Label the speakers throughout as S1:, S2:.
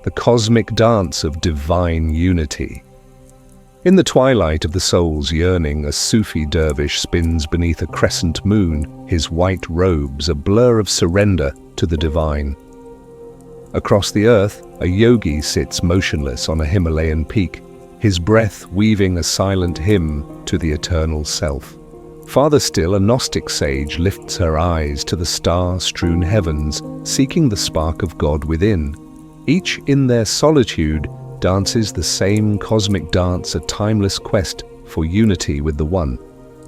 S1: the cosmic dance of divine unity. In the twilight of the soul's yearning, a Sufi dervish spins beneath a crescent moon, his white robes a blur of surrender to the divine. Across the earth, a yogi sits motionless on a Himalayan peak, his breath weaving a silent hymn to the eternal self. Farther still, a Gnostic sage lifts her eyes to the star-strewn heavens, seeking the spark of God within. Each in their solitude dances the same cosmic dance, a timeless quest for unity with the One.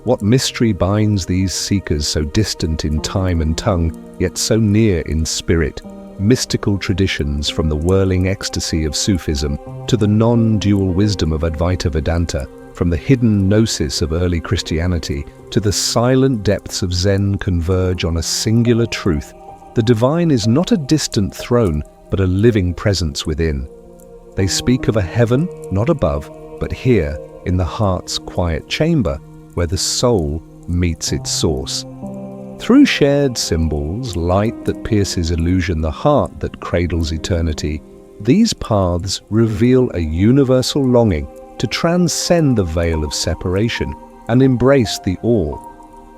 S1: What mystery binds these seekers, so distant in time and tongue, yet so near in spirit? Mystical traditions, from the whirling ecstasy of Sufism to the non-dual wisdom of Advaita Vedanta, from the hidden gnosis of early Christianity to the silent depths of Zen, converge on a singular truth. The divine is not a distant throne, but a living presence within. They speak of a heaven, not above, but here, in the heart's quiet chamber, where the soul meets its source. Through shared symbols, light that pierces illusion, the heart that cradles eternity, these paths reveal a universal longing to transcend the veil of separation and embrace the all.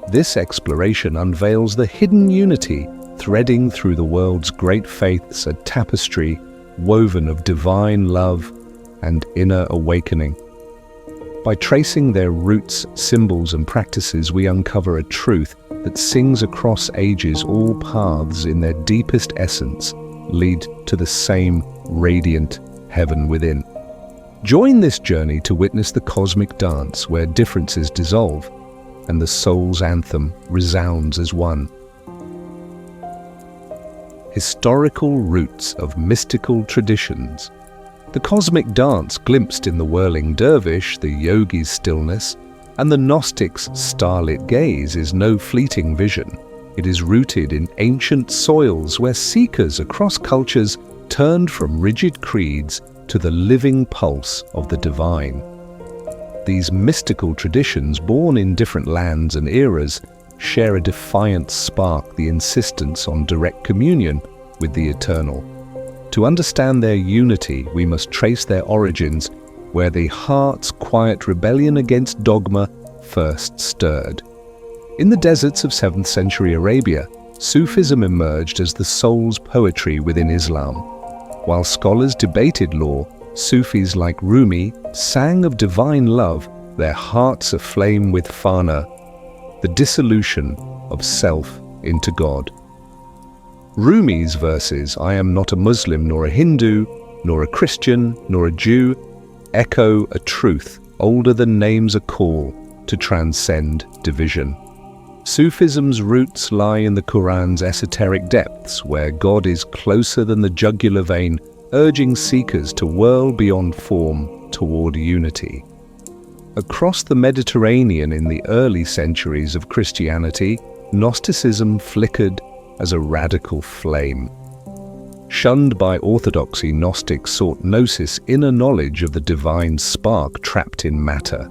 S1: This exploration unveils the hidden unity, threading through the world's great faiths, a tapestry woven of divine love and inner awakening. By tracing their roots, symbols, and practices, we uncover a truth that sings across ages. All paths, in their deepest essence, lead to the same radiant heaven within. Join this journey to witness the cosmic dance where differences dissolve and the soul's anthem resounds as one. Historical roots of mystical traditions. The cosmic dance glimpsed in the whirling dervish, the yogi's stillness, and the Gnostic's starlit gaze is no fleeting vision. It is rooted in ancient soils where seekers across cultures turned from rigid creeds to the living pulse of the divine. These mystical traditions, born in different lands and eras, share a defiant spark, the insistence on direct communion with the eternal. To understand their unity, we must trace their origins, where the heart's quiet rebellion against dogma first stirred. In the deserts of 7th century Arabia, Sufism emerged as the soul's poetry within Islam. While scholars debated law, Sufis like Rumi sang of divine love, their hearts aflame with fana, the dissolution of self into God. Rumi's verses, "I am not a Muslim nor a Hindu, nor a Christian, nor a Jew," echo a truth older than names a call to transcend division. Sufism's roots lie in the Quran's esoteric depths, where God is closer than the jugular vein, urging seekers to whirl beyond form toward unity. Across the Mediterranean in the early centuries of Christianity, Gnosticism flickered as a radical flame. Shunned by orthodoxy, Gnostics sought gnosis, inner knowledge of the divine spark trapped in matter.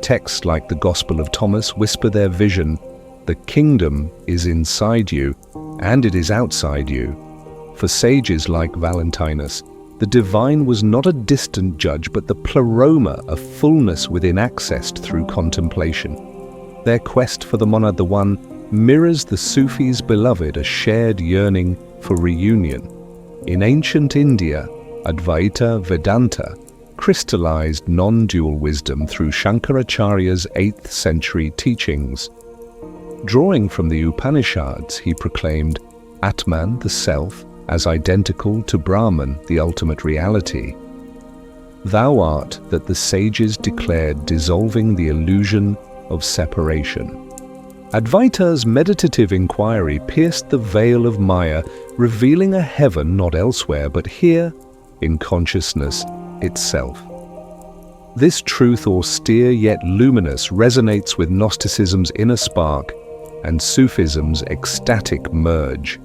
S1: Texts like the Gospel of Thomas whisper their vision: the kingdom is inside you, and it is outside you. For sages like Valentinus, the divine was not a distant judge, but the pleroma of fullness within, accessed through contemplation. Their quest for the monad, the One, mirrors the Sufis' beloved, a shared yearning for reunion. In ancient India, Advaita Vedanta crystallized non-dual wisdom through Shankaracharya's 8th century teachings. Drawing from the Upanishads, he proclaimed Atman, the self, as identical to Brahman, the ultimate reality. Thou art that the sages declared, dissolving the illusion of separation. Advaita's meditative inquiry pierced the veil of Maya, revealing a heaven not elsewhere but here, in consciousness itself. This truth, austere yet luminous, resonates with Gnosticism's inner spark and Sufism's ecstatic merge.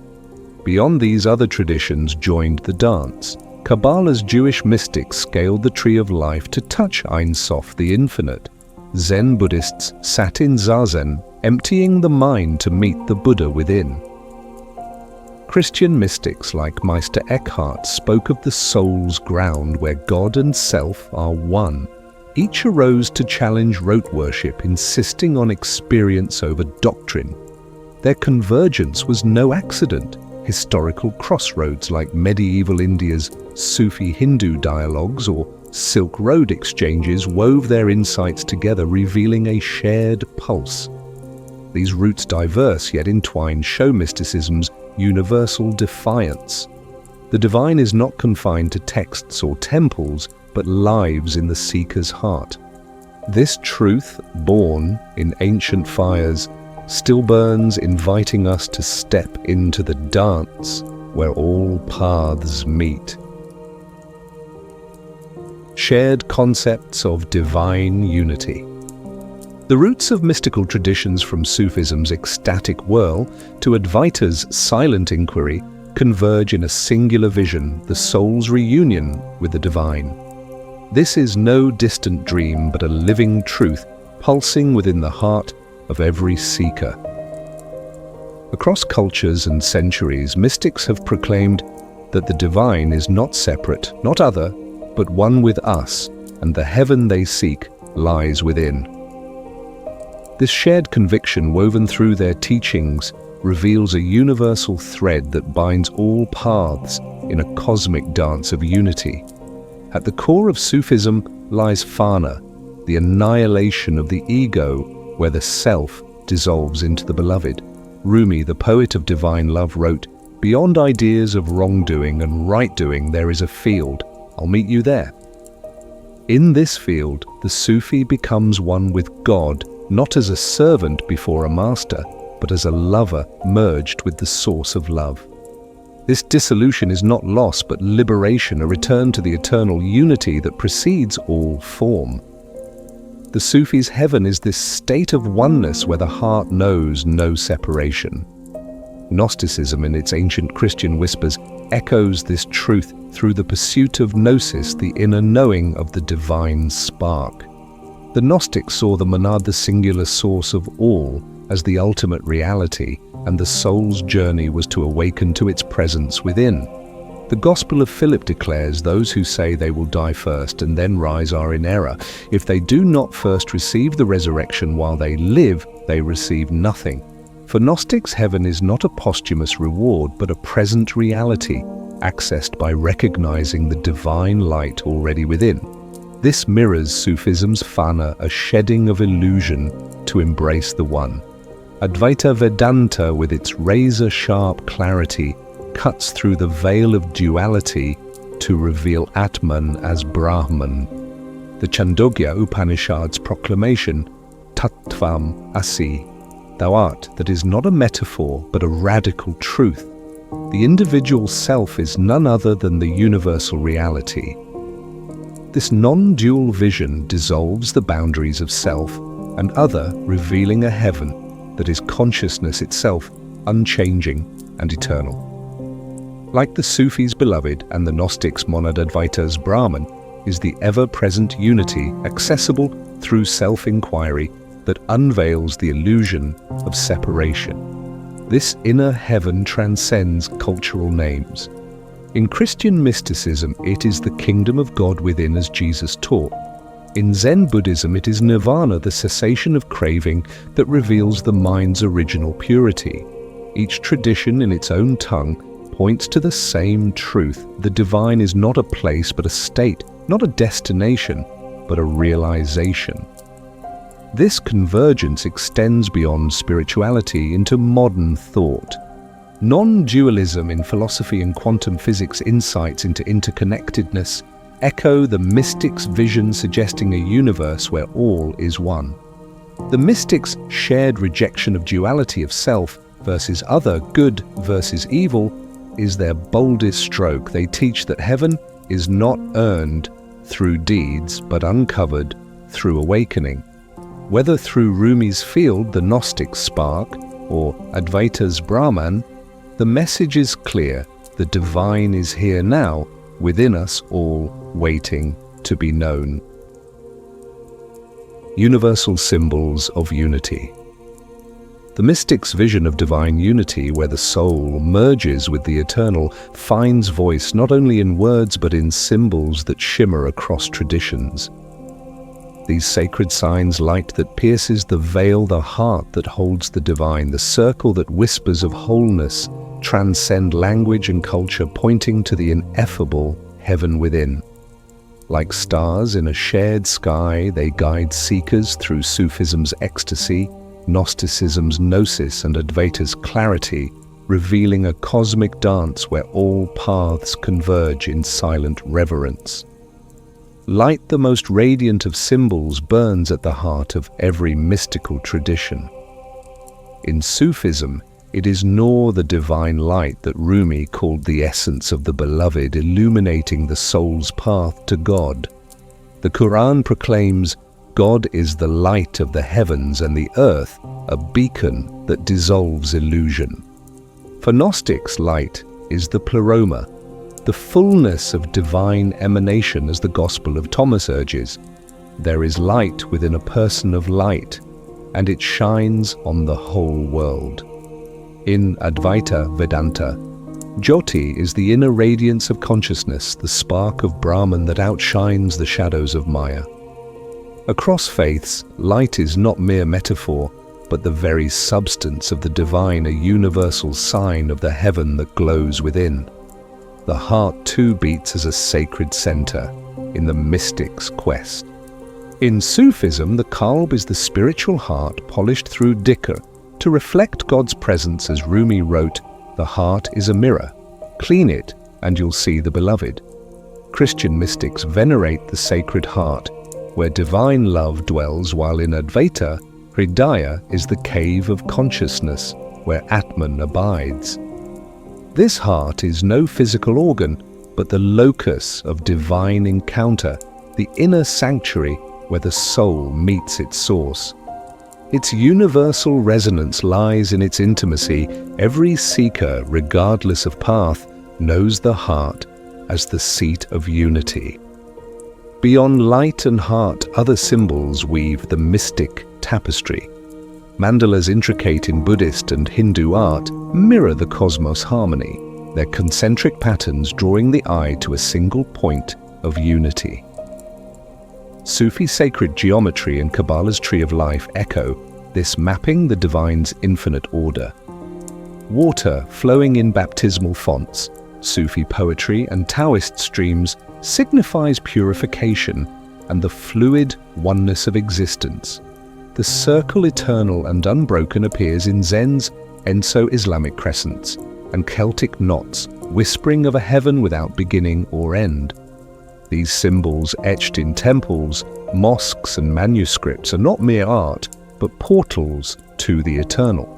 S1: Beyond these, other traditions joined the dance. Kabbalah's Jewish mystics scaled the tree of life to touch Ein Sof, the infinite. Zen Buddhists sat in Zazen, emptying the mind to meet the Buddha within. Christian mystics like Meister Eckhart spoke of the soul's ground where God and self are one. Each arose to challenge rote worship, insisting on experience over doctrine. Their convergence was no accident. Historical crossroads like medieval India's Sufi-Hindu dialogues or Silk Road exchanges wove their insights together, revealing a shared pulse. These roots diverse yet entwined show mysticism's universal defiance. The divine is not confined to texts or temples, but lives in the seeker's heart. This truth, born in ancient fires, still burns, inviting us to step into the dance where all paths meet. Shared concepts of divine unity. The roots of mystical traditions from Sufism's ecstatic whirl to Advaita's silent inquiry converge in a singular vision, the soul's reunion with the divine. This is no distant dream, but a living truth pulsing within the heart of every seeker. Across cultures and centuries, mystics have proclaimed that the divine is not separate, not other, but one with us, and the heaven they seek lies within. This shared conviction woven through their teachings reveals a universal thread that binds all paths in a cosmic dance of unity. At the core of Sufism lies fana, the annihilation of the ego, where the self dissolves into the beloved. Rumi, the poet of divine love, wrote, "Beyond ideas of wrongdoing and right-doing there is a field. I'll meet you there." In this field, the Sufi becomes one with God, not as a servant before a master, but as a lover merged with the source of love. This dissolution is not loss, but liberation, a return to the eternal unity that precedes all form. The Sufi's heaven is this state of oneness where the heart knows no separation. Gnosticism, in its ancient Christian whispers, echoes this truth through the pursuit of gnosis, the inner knowing of the divine spark. The Gnostics saw the monad, the singular source of all, as the ultimate reality, and the soul's journey was to awaken to its presence within. The Gospel of Philip declares those who say they will die first and then rise are in error. If they do not first receive the resurrection while they live, they receive nothing. For Gnostics, heaven is not a posthumous reward, but a present reality, accessed by recognizing the divine light already within. This mirrors Sufism's fana, a shedding of illusion to embrace the one. Advaita Vedanta, with its razor-sharp clarity, cuts through the veil of duality to reveal Atman as Brahman. The Chandogya Upanishad's proclamation, Tattvam Asi, thou art, that is not a metaphor but a radical truth. The individual self is none other than the universal reality. This non-dual vision dissolves the boundaries of self and other, revealing a heaven that is consciousness itself, unchanging and eternal. Like the Sufi's beloved and the Gnostics' monad Advaita's Brahman is the ever-present unity accessible through self-inquiry that unveils the illusion of separation. This inner heaven transcends cultural names. In Christian mysticism, it is the kingdom of God within, as Jesus taught. In Zen Buddhism, it is nirvana, the cessation of craving that reveals the mind's original purity. Each tradition in its own tongue points to the same truth. The divine is not a place but a state, not a destination, but a realization. This convergence extends beyond spirituality into modern thought. Non-dualism in philosophy and quantum physics insights into interconnectedness echo the mystic's vision, suggesting a universe where all is one. The mystics' shared rejection of duality of self versus other, good versus evil, is their boldest stroke. They teach that heaven is not earned through deeds, but uncovered through awakening. Whether through Rumi's field, the Gnostic spark, or Advaita's Brahman, the message is clear: the divine is here now, within us all, waiting to be known. Universal symbols of unity. The mystic's vision of divine unity, where the soul merges with the eternal, finds voice not only in words but in symbols that shimmer across traditions. These sacred signs, light that pierces the veil, the heart that holds the divine, the circle that whispers of wholeness, transcend language and culture, pointing to the ineffable heaven within. Like stars in a shared sky, they guide seekers through Sufism's ecstasy, Gnosticism's gnosis, and Advaita's clarity, revealing a cosmic dance where all paths converge in silent reverence. Light, the most radiant of symbols, burns at the heart of every mystical tradition. In Sufism, it is Nur, the divine light that Rumi called the essence of the beloved, illuminating the soul's path to God. The Quran proclaims, God is the light of the heavens and the earth, a beacon that dissolves illusion. For Gnostics, light is the pleroma, the fullness of divine emanation, as the Gospel of Thomas urges. There is light within a person of light, and it shines on the whole world. In Advaita Vedanta, Jyoti is the inner radiance of consciousness, the spark of Brahman that outshines the shadows of Maya. Across faiths, light is not mere metaphor, but the very substance of the divine, a universal sign of the heaven that glows within. The heart too beats as a sacred center in the mystic's quest. In Sufism, the qalb is the spiritual heart polished through dhikr to reflect God's presence, as Rumi wrote, "The heart is a mirror. Clean it, and you'll see the beloved." Christian mystics venerate the sacred heart, where divine love dwells, while in Advaita, Hridaya is the cave of consciousness, where Atman abides. This heart is no physical organ, but the locus of divine encounter, the inner sanctuary where the soul meets its source. Its universal resonance lies in its intimacy. Every seeker, regardless of path, knows the heart as the seat of unity. Beyond light and heart, other symbols weave the mystic tapestry. Mandalas, intricate in Buddhist and Hindu art, mirror the cosmos harmony, their concentric patterns drawing the eye to a single point of unity. Sufi sacred geometry and Kabbalah's tree of life echo this, mapping the divine's infinite order. Water flowing in baptismal fonts, Sufi poetry and Taoist streams signifies purification and the fluid oneness of existence. The circle eternal and unbroken appears in Zen's Enso-Islamic crescents and Celtic knots, whispering of a heaven without beginning or end. These symbols, etched in temples, mosques and manuscripts, are not mere art, but portals to the eternal.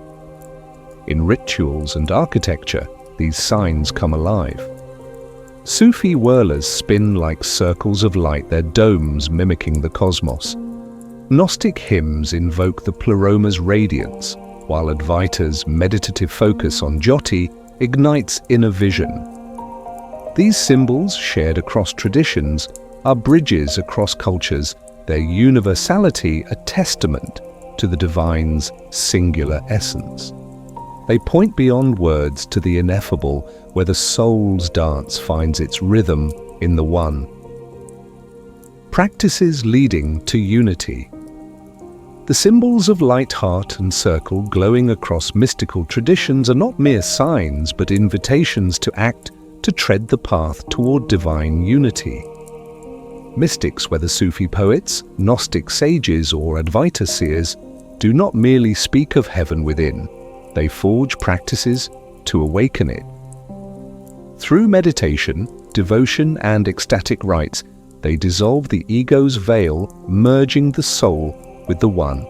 S1: In rituals and architecture, these signs come alive. Sufi whirlers spin like circles of light, their domes mimicking the cosmos. Gnostic hymns invoke the pleroma's radiance, while Advaita's meditative focus on Jyoti ignites inner vision. These symbols, shared across traditions, are bridges across cultures, their universality a testament to the divine's singular essence. They point beyond words to the ineffable, where the soul's dance finds its rhythm in the one. Practices leading to unity. The symbols of light, heart and circle glowing across mystical traditions are not mere signs, but invitations to act, to tread the path toward divine unity. Mystics, whether Sufi poets, Gnostic sages or Advaita seers, do not merely speak of heaven within, they forge practices to awaken it. Through meditation, devotion and ecstatic rites, they dissolve the ego's veil, merging the soul with the one.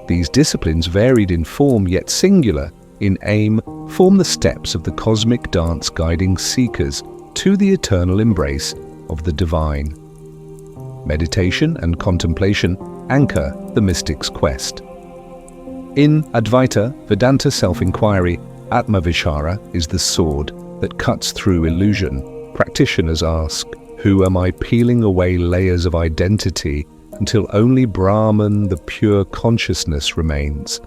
S1: These disciplines, varied in form yet singular in aim, form the steps of the cosmic dance guiding seekers to the eternal embrace of the divine. Meditation and contemplation anchor the mystic's quest. In Advaita Vedanta self-inquiry, Atma-vichara is the sword that cuts through illusion. Practitioners ask, who am I, peeling away layers of identity until only Brahman, the pure consciousness, remains.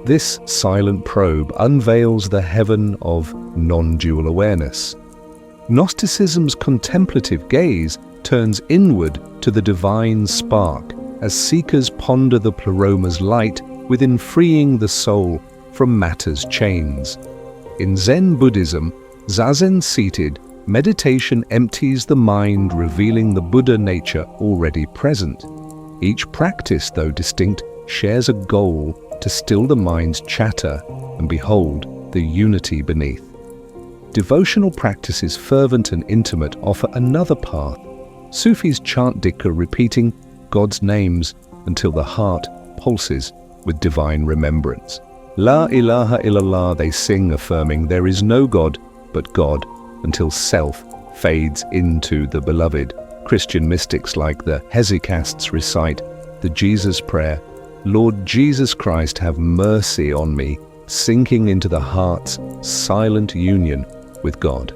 S1: This silent probe unveils the heaven of non-dual awareness. Gnosticism's contemplative gaze turns inward to the divine spark as seekers ponder the pleroma's light within, freeing the soul from matter's chains. In Zen Buddhism, zazen-seated meditation empties the mind, revealing the Buddha nature already present. Each practice, though distinct, shares a goal to still the mind's chatter and behold the unity beneath. Devotional practices, fervent and intimate, offer another path. Sufis chant dhikr, repeating God's names until the heart pulses with divine remembrance. La ilaha illallah, they sing, affirming there is no God but God, until self fades into the beloved. Christian mystics like the hesychasts recite the Jesus prayer, Lord Jesus Christ, have mercy on me, sinking into the heart's silent union with God.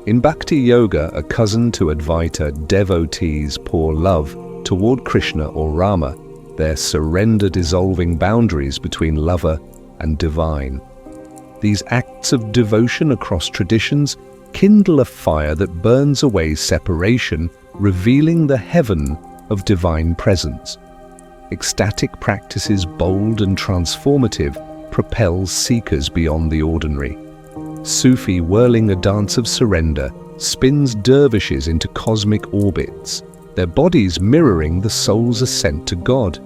S1: In Bhakti Yoga, a cousin to Advaita, devotees pour love toward Krishna or Rama, their surrender dissolving boundaries between lover and divine. These acts of devotion across traditions kindle a fire that burns away separation, revealing the heaven of divine presence. Ecstatic practices, bold and transformative, propels seekers beyond the ordinary. Sufi, whirling a dance of surrender, spins dervishes into cosmic orbits, their bodies mirroring the soul's ascent to God.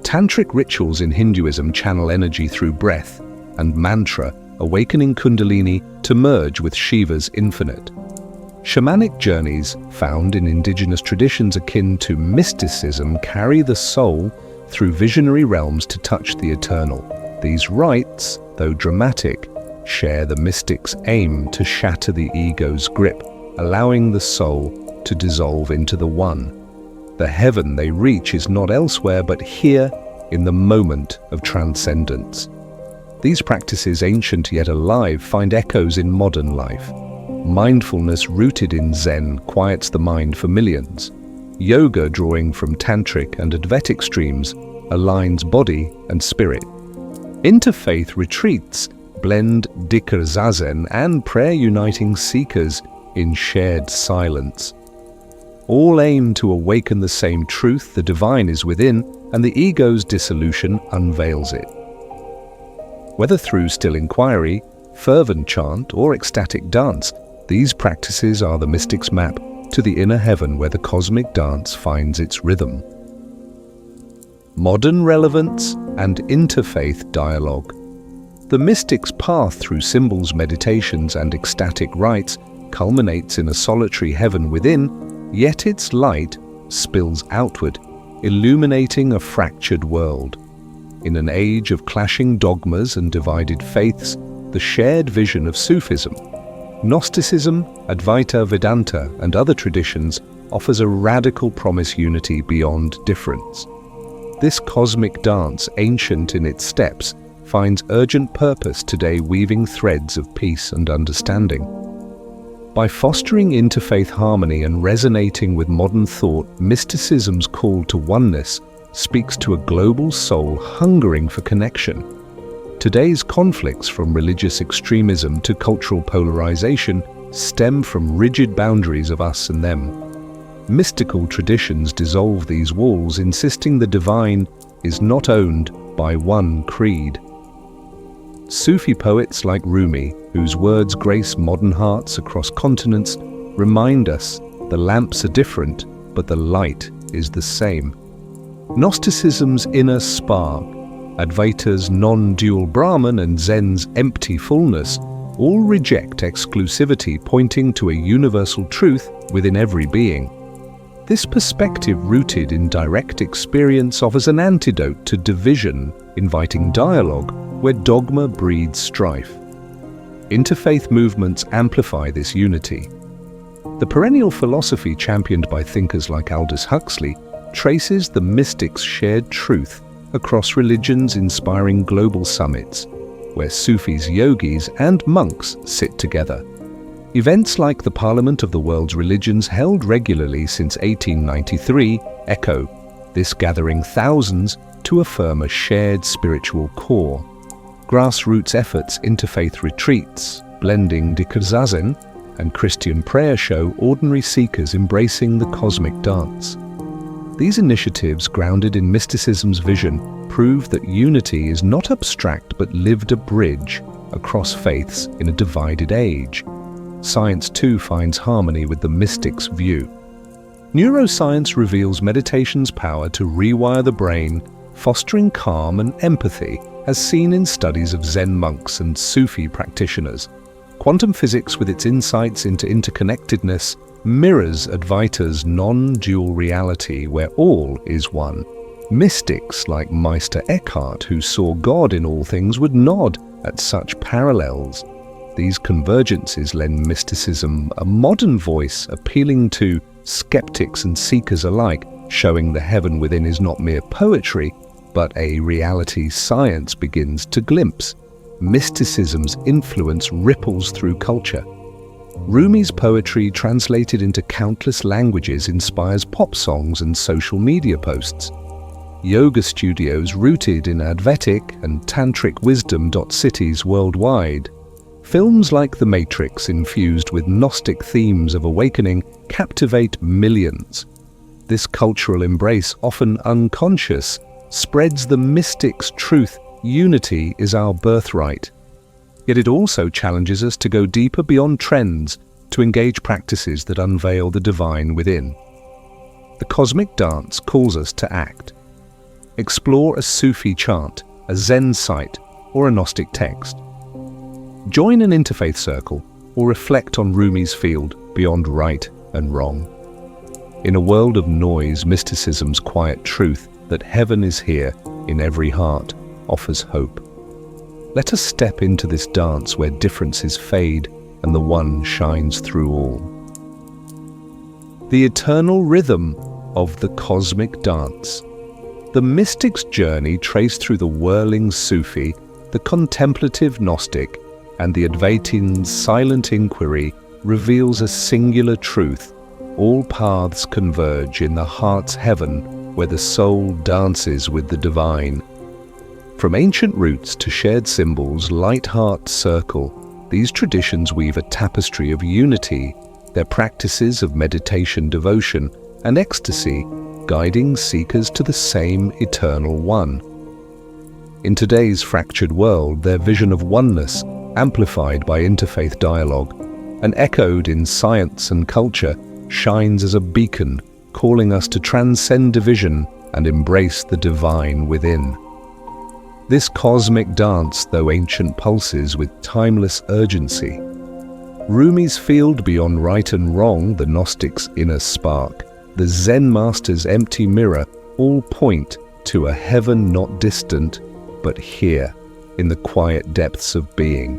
S1: Tantric rituals in Hinduism channel energy through breath and mantra, awakening Kundalini to merge with Shiva's infinite. Shamanic journeys, found in indigenous traditions akin to mysticism, carry the soul through visionary realms to touch the eternal. These rites, though dramatic, share the mystic's aim to shatter the ego's grip, allowing the soul to dissolve into the one. The heaven they reach is not elsewhere but here, in the moment of transcendence. These practices, ancient yet alive, find echoes in modern life. Mindfulness rooted in Zen quiets the mind for millions. Yoga, drawing from Tantric and Advaitic streams, aligns body and spirit. Interfaith retreats blend dhikr, zazen, and prayer, uniting seekers in shared silence. All aim to awaken the same truth: the divine is within, and the ego's dissolution unveils it. Whether through still inquiry, fervent chant, or ecstatic dance, these practices are the mystic's map to the inner heaven where the cosmic dance finds its rhythm. Modern relevance and interfaith dialogue. The mystic's path through symbols, meditations, and ecstatic rites culminates in a solitary heaven within, yet its light spills outward, illuminating a fractured world. In an age of clashing dogmas and divided faiths, the shared vision of Sufism, Gnosticism, Advaita Vedanta, and other traditions offers a radical promise: unity beyond difference. This cosmic dance, ancient in its steps, finds urgent purpose today, weaving threads of peace and understanding. By fostering interfaith harmony and resonating with modern thought, mysticism's call to oneness speaks to a global soul hungering for connection. Today's conflicts, from religious extremism to cultural polarization, stem from rigid boundaries of us and them. Mystical traditions dissolve these walls, insisting the divine is not owned by one creed. Sufi poets like Rumi, whose words grace modern hearts across continents, remind us the lamps are different, but the light is the same. Gnosticism's inner spark, Advaita's non-dual Brahman, and Zen's empty fullness all reject exclusivity, pointing to a universal truth within every being. This perspective, rooted in direct experience, offers an antidote to division, inviting dialogue where dogma breeds strife. Interfaith movements amplify this unity. The perennial philosophy championed by thinkers like Aldous Huxley traces the mystic's shared truth across religions, inspiring global summits where Sufis, yogis, and monks sit together. Events like the Parliament of the World's Religions, held regularly since 1893, echo this, gathering thousands to affirm a shared spiritual core. grassroots efforts, interfaith retreats, blending Zazen and Christian prayer show ordinary seekers embracing the cosmic dance. These initiatives, grounded in mysticism's vision, prove that unity is not abstract but lived a bridge across faiths in a divided age. Science too finds harmony with the mystic's view. Neuroscience reveals meditation's power to rewire the brain, fostering calm and empathy, as seen in studies of Zen monks and Sufi practitioners. Quantum physics, with its insights into interconnectedness, mirrors Advaita's non-dual reality where all is one. Mystics like Meister Eckhart, who saw God in all things, would nod at such parallels. These convergences lend mysticism a modern voice, appealing to skeptics and seekers alike, showing the heaven within is not mere poetry, but a reality science begins to glimpse. Mysticism's influence ripples through culture. Rumi's poetry, translated into countless languages, inspires pop songs and social media posts. Yoga studios rooted in Advaitic and Tantric wisdom dot cities worldwide. Films like The Matrix, infused with Gnostic themes of awakening, captivate millions. This cultural embrace, often unconscious, spreads the mystic's truth: unity is our birthright. Yet it also challenges us to go deeper beyond trends, to engage practices that unveil the divine within. The cosmic dance calls us to act. Explore a Sufi chant, a Zen site, or a Gnostic text. Join an interfaith circle, or reflect on Rumi's field beyond right and wrong. In a world of noise, mysticism's quiet truth that heaven is here in every heart offers hope. Let us step into this dance where differences fade and the one shines through all. The eternal rhythm of the cosmic dance. The mystic's journey, traced through the whirling Sufi, the contemplative Gnostic, and the Advaitin's silent inquiry, reveals a singular truth: all paths converge in the heart's heaven, where the soul dances with the divine. From ancient roots to shared symbols, light heart circle, these traditions weave a tapestry of unity, their practices of meditation, devotion, and ecstasy, guiding seekers to the same eternal one. In today's fractured world, their vision of oneness, amplified by interfaith dialogue and echoed in science and culture, shines as a beacon, calling us to transcend division and embrace the divine within. This cosmic dance, though ancient, pulses with timeless urgency. Rumi's field beyond right and wrong, the Gnostic's inner spark, the Zen master's empty mirror, all point to a heaven not distant, but here, in the quiet depths of being.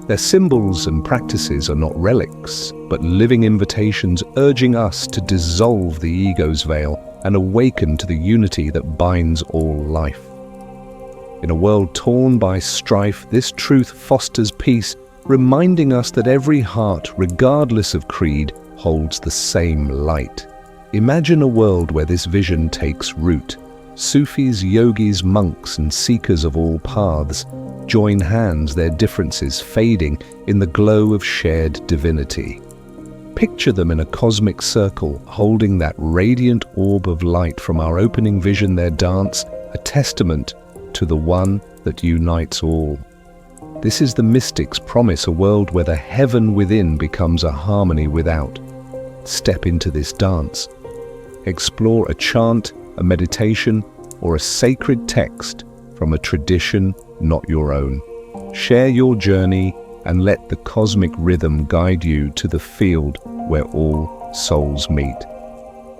S1: Their symbols and practices are not relics, but living invitations urging us to dissolve the ego's veil and awaken to the unity that binds all life. In a world torn by strife, this truth fosters peace, reminding us that every heart, regardless of creed, holds the same light. Imagine a world where this vision takes root. Sufis, yogis, monks, and seekers of all paths join hands, their differences fading in the glow of shared divinity. Picture them in a cosmic circle, holding that radiant orb of light from our opening vision, their dance, a testament to the one that unites all. This is the mystic's promise, a world where the heaven within becomes a harmony without. Step into this dance. Explore a chant, a meditation, or a sacred text from a tradition not your own. Share your journey and let the cosmic rhythm guide you to the field where all souls meet.